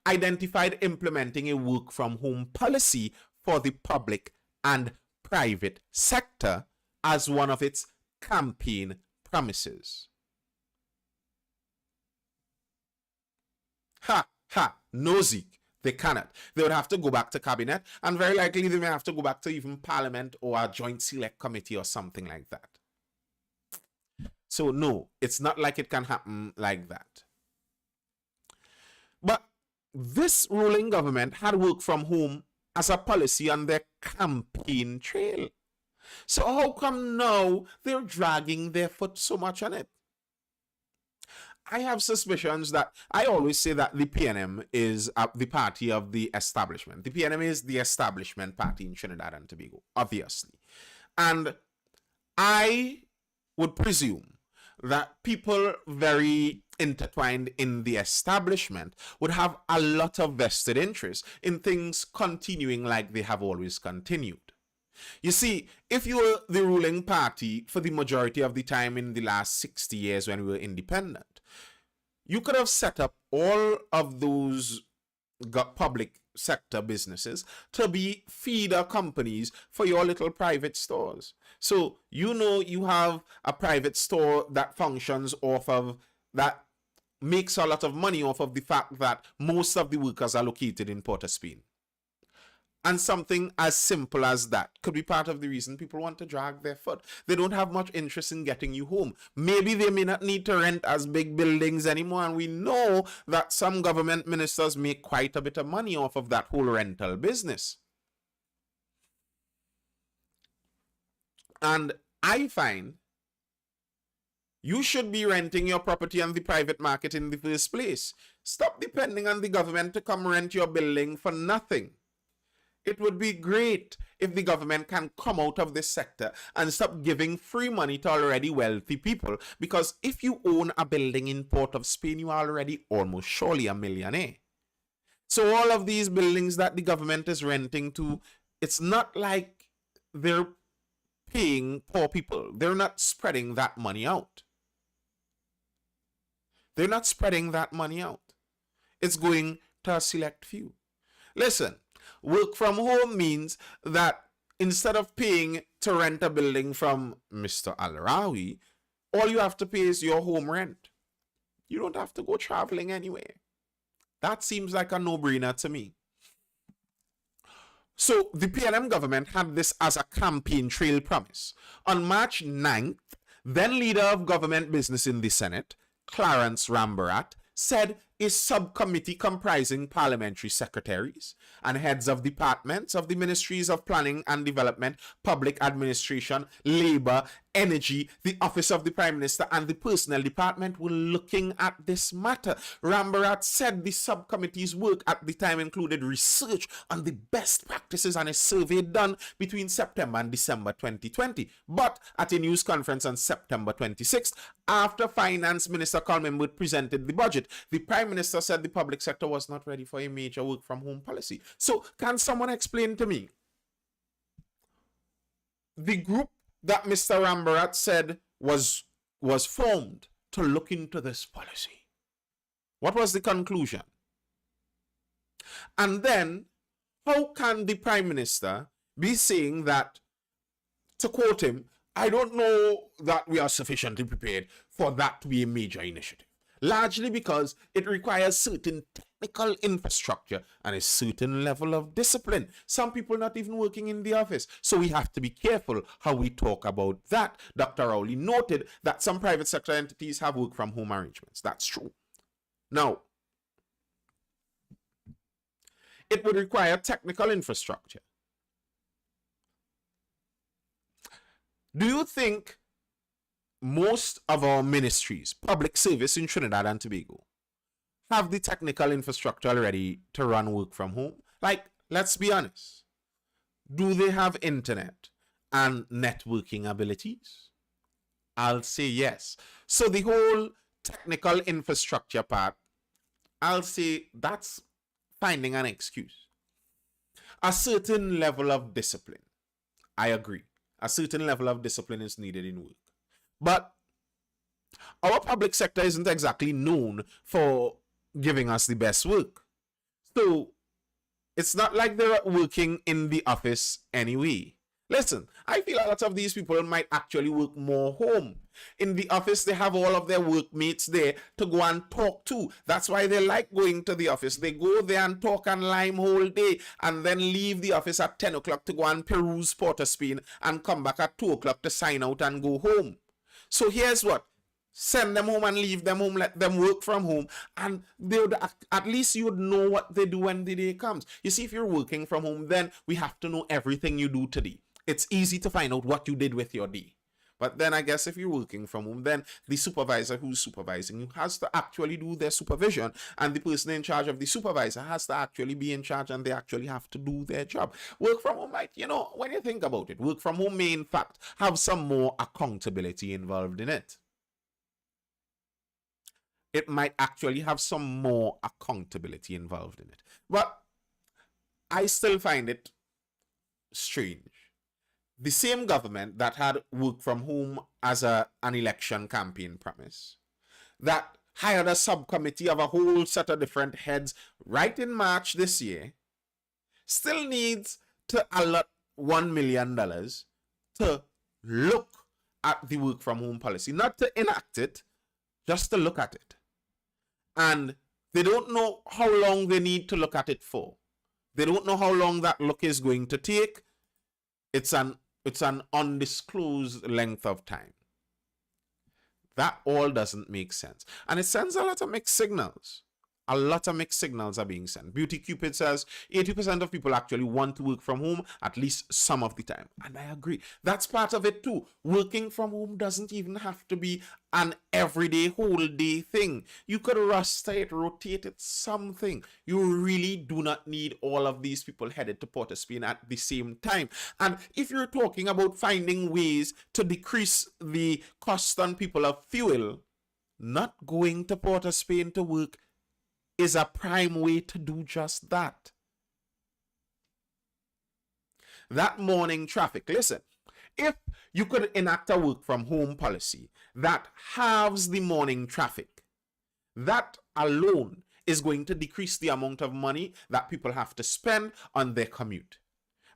identified implementing a work from home policy for the public and private sector as one of its campaign promises. No, Zeke, they cannot. They would have to go back to cabinet, and very likely they may have to go back to even parliament or a joint select committee or something like that. So no, it's not like it can happen like that. But this ruling government had work from home as a policy on their campaign trail. So how come now they're dragging their foot so much on it? I have suspicions that I always say that the PNM is the party of the establishment. The PNM is the establishment party in Trinidad and Tobago, obviously. And I would presume that people very intertwined in the establishment would have a lot of vested interest in things continuing like they have always continued. You see, if you were the ruling party for the majority of the time in the last 60 years when we were independent, you could have set up all of those public sector businesses to be feeder companies for your little private stores. So, you have a private store that functions off of, that makes a lot of money off of the fact that most of the workers are located in Port of Spain. And something as simple as that could be part of the reason people want to drag their foot. They don't have much interest in getting you home. Maybe they may not need to rent as big buildings anymore. And we know that some government ministers make quite a bit of money off of that whole rental business. And I find you should be renting your property on the private market in the first place. Stop depending on the government to come rent your building for nothing. It would be great if the government can come out of this sector and stop giving free money to already wealthy people. Because if you own a building in Port of Spain, you are already almost surely a millionaire. So all of these buildings that the government is renting to, it's not like they're paying poor people. They're not spreading that money out. They're not spreading that money out. It's going to a select few. Listen. Work from home means that instead of paying to rent a building from Mr. Al-Rawi, all you have to pay is your home rent. You don't have to go traveling anywhere. That seems like a no-brainer to me. So the PNM government had this as a campaign trail promise. On March 9th, then leader of government business in the Senate, Clarence Rambarat, said a subcommittee comprising parliamentary secretaries and heads of departments of the Ministries of Planning and Development, Public Administration, Labor, Energy, the Office of the Prime Minister, and the Personnel Department were looking at this matter. Rambarat said the subcommittee's work at the time included research on the best practices and a survey done between September and December 2020. But at a news conference on September 26th, after Finance Minister Colman Wood presented the budget, the Prime Minister said the public sector was not ready for a major work from home policy. So, can someone explain to me? The group that Mr. Rambarat said was formed to look into this policy. What was the conclusion? And then, how can the Prime Minister be saying that, to quote him, I don't know that we are sufficiently prepared for that to be a major initiative? largely because it requires certain technical infrastructure and a certain level of discipline. Some people not even working in the office. So we have to be careful how we talk about that. Dr. Rowley noted that some private sector entities have work from home arrangements. That's true. Now, it would require technical infrastructure. Do you think most of our ministries, public service in Trinidad and Tobago, have the technical infrastructure already to run work from home? Like, let's be honest. Do they have internet and networking abilities? I'll say yes. So the whole technical infrastructure part, I'll say that's finding an excuse. A certain level of discipline, I agree. A certain level of discipline is needed in work. But our public sector isn't exactly known for giving us the best work. So it's not like they're working in the office anyway. Listen, I feel a lot of these people might actually work more home. In the office, they have all of their workmates there to go and talk to. That's why they like going to the office. They go there and talk and lime whole day and then leave the office at 10 o'clock to go and peruse Port of Spain and come back at 2 o'clock to sign out and go home. So here's what. Send them home and leave them home, let them work from home, and they would, at least you would know what they do when the day comes. You see, if you're working from home, then we have to know everything you do today. It's easy to find out what you did with your day. But then I guess if you're working from home, then the supervisor who's supervising you has to actually do their supervision, and the person in charge of the supervisor has to actually be in charge, and they actually have to do their job. Work from home might, when you think about it, work from home may in fact have some more accountability involved in it. It might actually have some more accountability involved in it. But I still find it strange. The same government that had work from home as an election campaign promise, that hired a subcommittee of a whole set of different heads right in March this year, still needs to allot $1 million to look at the work from home policy, not to enact it, just to look at it. And they don't know how long they need to look at it for. They don't know how long that look is going to take. It's an undisclosed length of time. That all doesn't make sense. And it sends a lot of mixed signals. A lot of mixed signals are being sent. Beauty Cupid says 80% of people actually want to work from home at least some of the time. And I agree. That's part of it too. Working from home doesn't even have to be an everyday, whole day thing. You could roster it, rotate it, something. You really do not need all of these people headed to Port of Spain at the same time. And if you're talking about finding ways to decrease the cost on people of fuel, not going to Port of Spain to work is a prime way to do just that. That morning traffic, listen, if you could enact a work from home policy that halves the morning traffic, that alone is going to decrease the amount of money that people have to spend on their commute,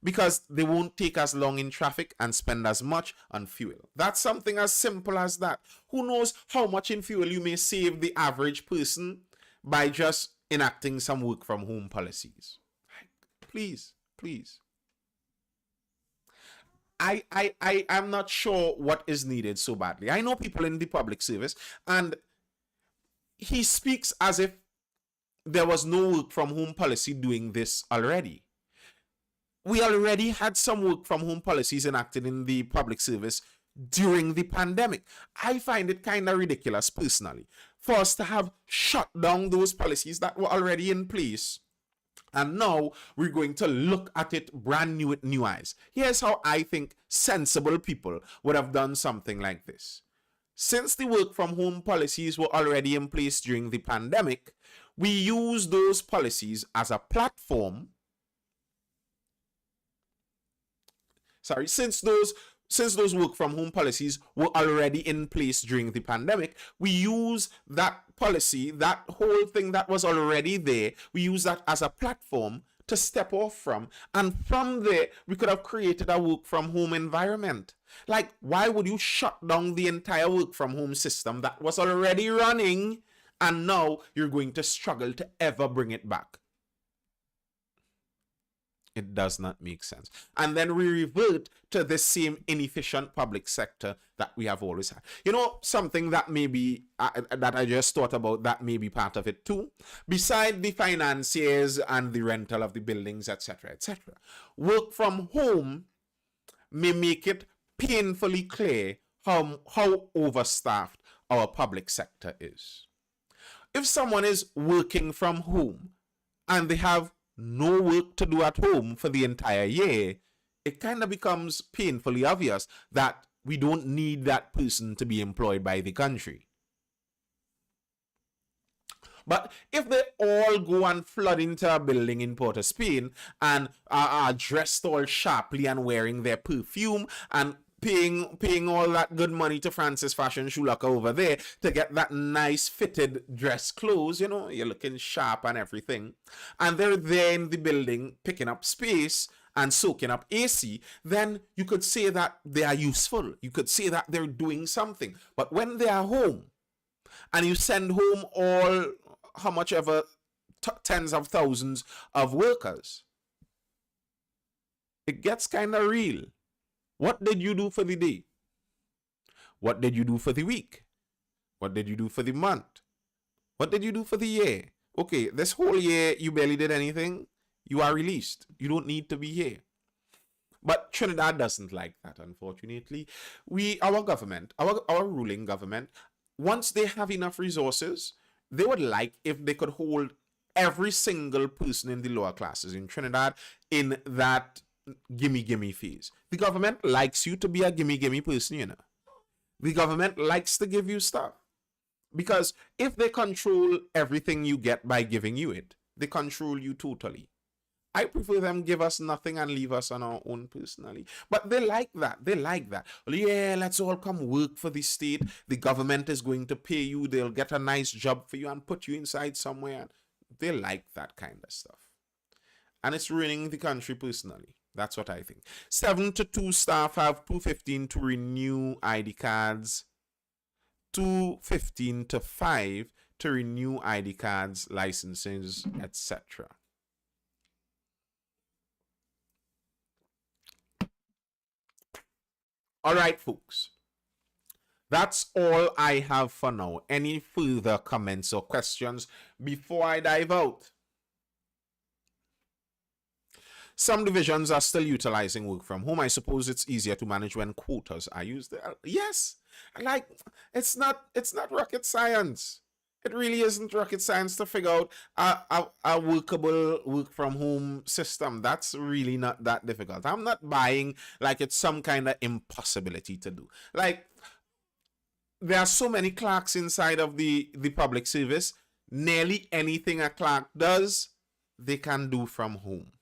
because they won't take as long in traffic and spend as much on fuel. That's something as simple as that. Who knows how much in fuel you may save the average person by just enacting some work from home policies. Please. I'm not sure what is needed so badly. I know people in the public service, and he speaks as if there was no work from home policy doing this already. We already had some work from home policies enacted in the public service during the pandemic. I find it kind of ridiculous personally for us to have shut down those policies that were already in place, and now we're going to look at it brand new with new eyes. Here's how I think sensible people would have done something like this. Since the work from home policies were already in place during the pandemic, we use those policies as a platform. Since those work from home policies were already in place during the pandemic, we use that policy, that whole thing that was already there, we use that as a platform to step off from. And from there, we could have created a work from home environment. Like, why would you shut down the entire work from home system that was already running and now you're going to struggle to ever bring it back. It does not make sense. And then we revert to the same inefficient public sector that we have always had. You know, something that maybe that I just thought about that may be part of it too. Beside the financiers and the rental of the buildings, etc., etc., work from home may make it painfully clear how overstaffed our public sector is. If someone is working from home and they have no work to do at home for the entire year, it kind of becomes painfully obvious that we don't need that person to be employed by the country. But if they all go and flood into a building in Port of Spain and are dressed all sharply and wearing their perfume and paying all that good money to Francis Fashion Shoelaker over there to get that nice fitted dress clothes, you know, you're looking sharp and everything, and they're there in the building picking up space and soaking up AC, then you could say that they are useful. You could say that they're doing something. But when they are home and you send home all how much ever tens of thousands of workers, it gets kind of real. What did you do for the day? What did you do for the week? What did you do for the month? What did you do for the year? Okay, this whole year you barely did anything. You are released. You don't need to be here. But Trinidad doesn't like that, unfortunately. Our government, our ruling government, once they have enough resources, they would like if they could hold every single person in the lower classes in Trinidad in that gimme phase. The government likes you to be a gimme person, you know. The government likes to give you stuff. Because if they control everything you get by giving you it, they control you totally. I prefer them give us nothing and leave us on our own personally. But they like that. They like that. Well, yeah, let's all come work for the state. The government is going to pay you. They'll get a nice job for you and put you inside somewhere. They like that kind of stuff. And it's ruining the country personally. That's what I think. 7 to 2 staff have 2:15 to renew ID cards. 2:15 to 5 to renew ID cards, licenses, etc. All right, folks. That's all I have for now. Any further comments or questions before I dive out? Some divisions are still utilizing work from home. I suppose it's easier to manage when quotas are used. Yes, like it's not rocket science. It really isn't rocket science to figure out a workable work from home system. That's really not that difficult. I'm not buying like it's some kind of impossibility to do. Like there are so many clerks inside of the public service. Nearly anything a clerk does, they can do from home.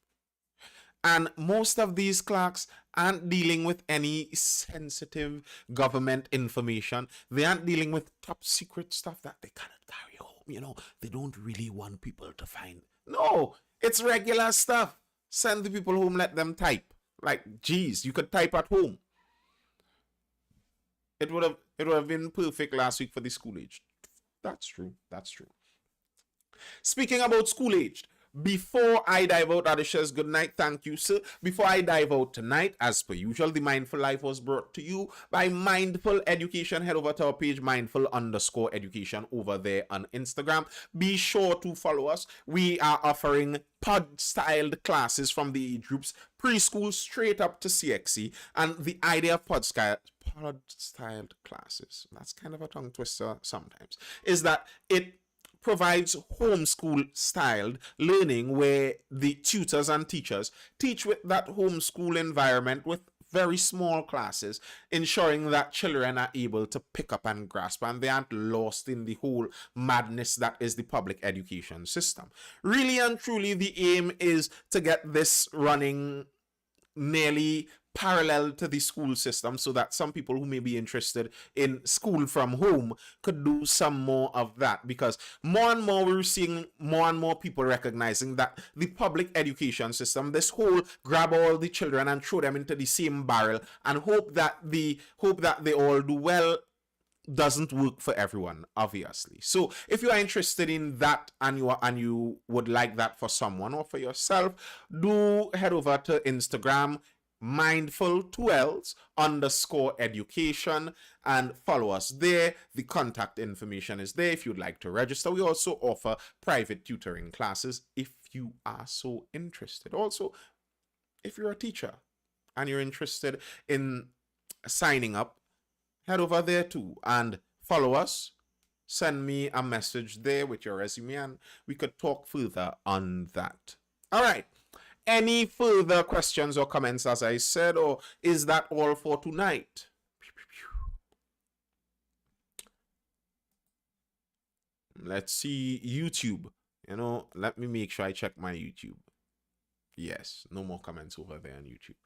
And most of these clerks aren't dealing with any sensitive government information. They aren't dealing with top secret stuff that they cannot carry home. You know, they don't really want people to find. No, it's regular stuff. Send the people home, let them type. Like, geez, you could type at home. It would have been perfect last week for the school aged. That's true. That's true. Speaking about school aged, before I dive out, Adisha's good night. Thank you, sir. Before I dive out tonight, as per usual, the Mindful Life was brought to you by Mindful Education. Head over to our page, mindful_education, over there on Instagram. Be sure to follow us. We are offering pod-styled classes from the age groups preschool straight up to CXC. And the idea of pod-styled classes, that's kind of a tongue twister sometimes, is that it provides homeschool styled learning where the tutors and teachers teach with that homeschool environment with very small classes, ensuring that children are able to pick up and grasp and they aren't lost in the whole madness that is the public education system. Really and truly, the aim is to get this running nearly parallel to the school system so that some people who may be interested in school from home could do some more of that, because more and more we're seeing more and more people recognizing that the public education system, this whole grab all the children and throw them into the same barrel and hope that they all do well, doesn't work for everyone, obviously. So if you are interested in that and you would like that for someone or for yourself, do head over to Instagram, mindful12_education, and follow us there. The contact information is there if you'd like to register. We also offer private tutoring classes if you are so interested. Also, if you're a teacher and you're interested in signing up, head over there too and follow us. Send me a message there with your resume and we could talk further on that. All right. Any further questions or comments, as I said, or is that all for tonight? Let's see YouTube. Let me make sure I check my YouTube. Yes, no more comments over there on YouTube.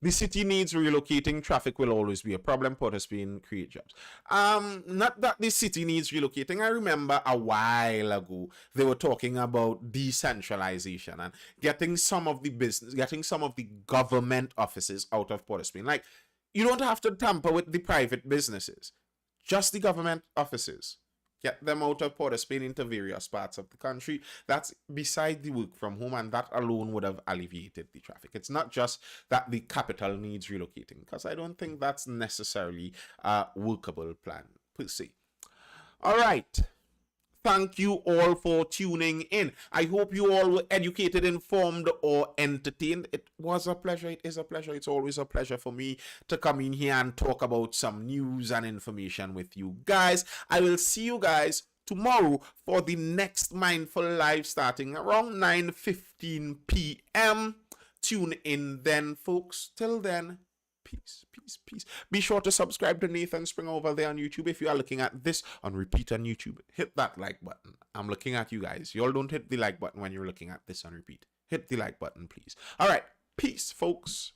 The city needs relocating. Traffic will always be a problem. Port of Spain create jobs. Not that the city needs relocating. I remember a while ago they were talking about decentralization and getting some of the government offices out of Port of Spain. Like, you don't have to tamper with the private businesses, just the government offices. Get them out of Port of Spain into various parts of the country. That's beside the work from home, and that alone would have alleviated the traffic. It's not just that the capital needs relocating, because I don't think that's necessarily a workable plan per se. All right. Thank you all for tuning in. I hope you all were educated, informed, or entertained. It was a pleasure. It is a pleasure. It's always a pleasure for me to come in here and talk about some news and information with you guys. I will see you guys tomorrow for the next Mindful Live starting around 9:15 p.m. Tune in then, folks. Till then, peace, peace, peace. Be sure to subscribe to Nathan Springer over there on YouTube. If you are looking at this on repeat on YouTube, hit that like button. I'm looking at you guys. You all don't hit the like button when you're looking at this on repeat. Hit the like button, please. All right. Peace, folks.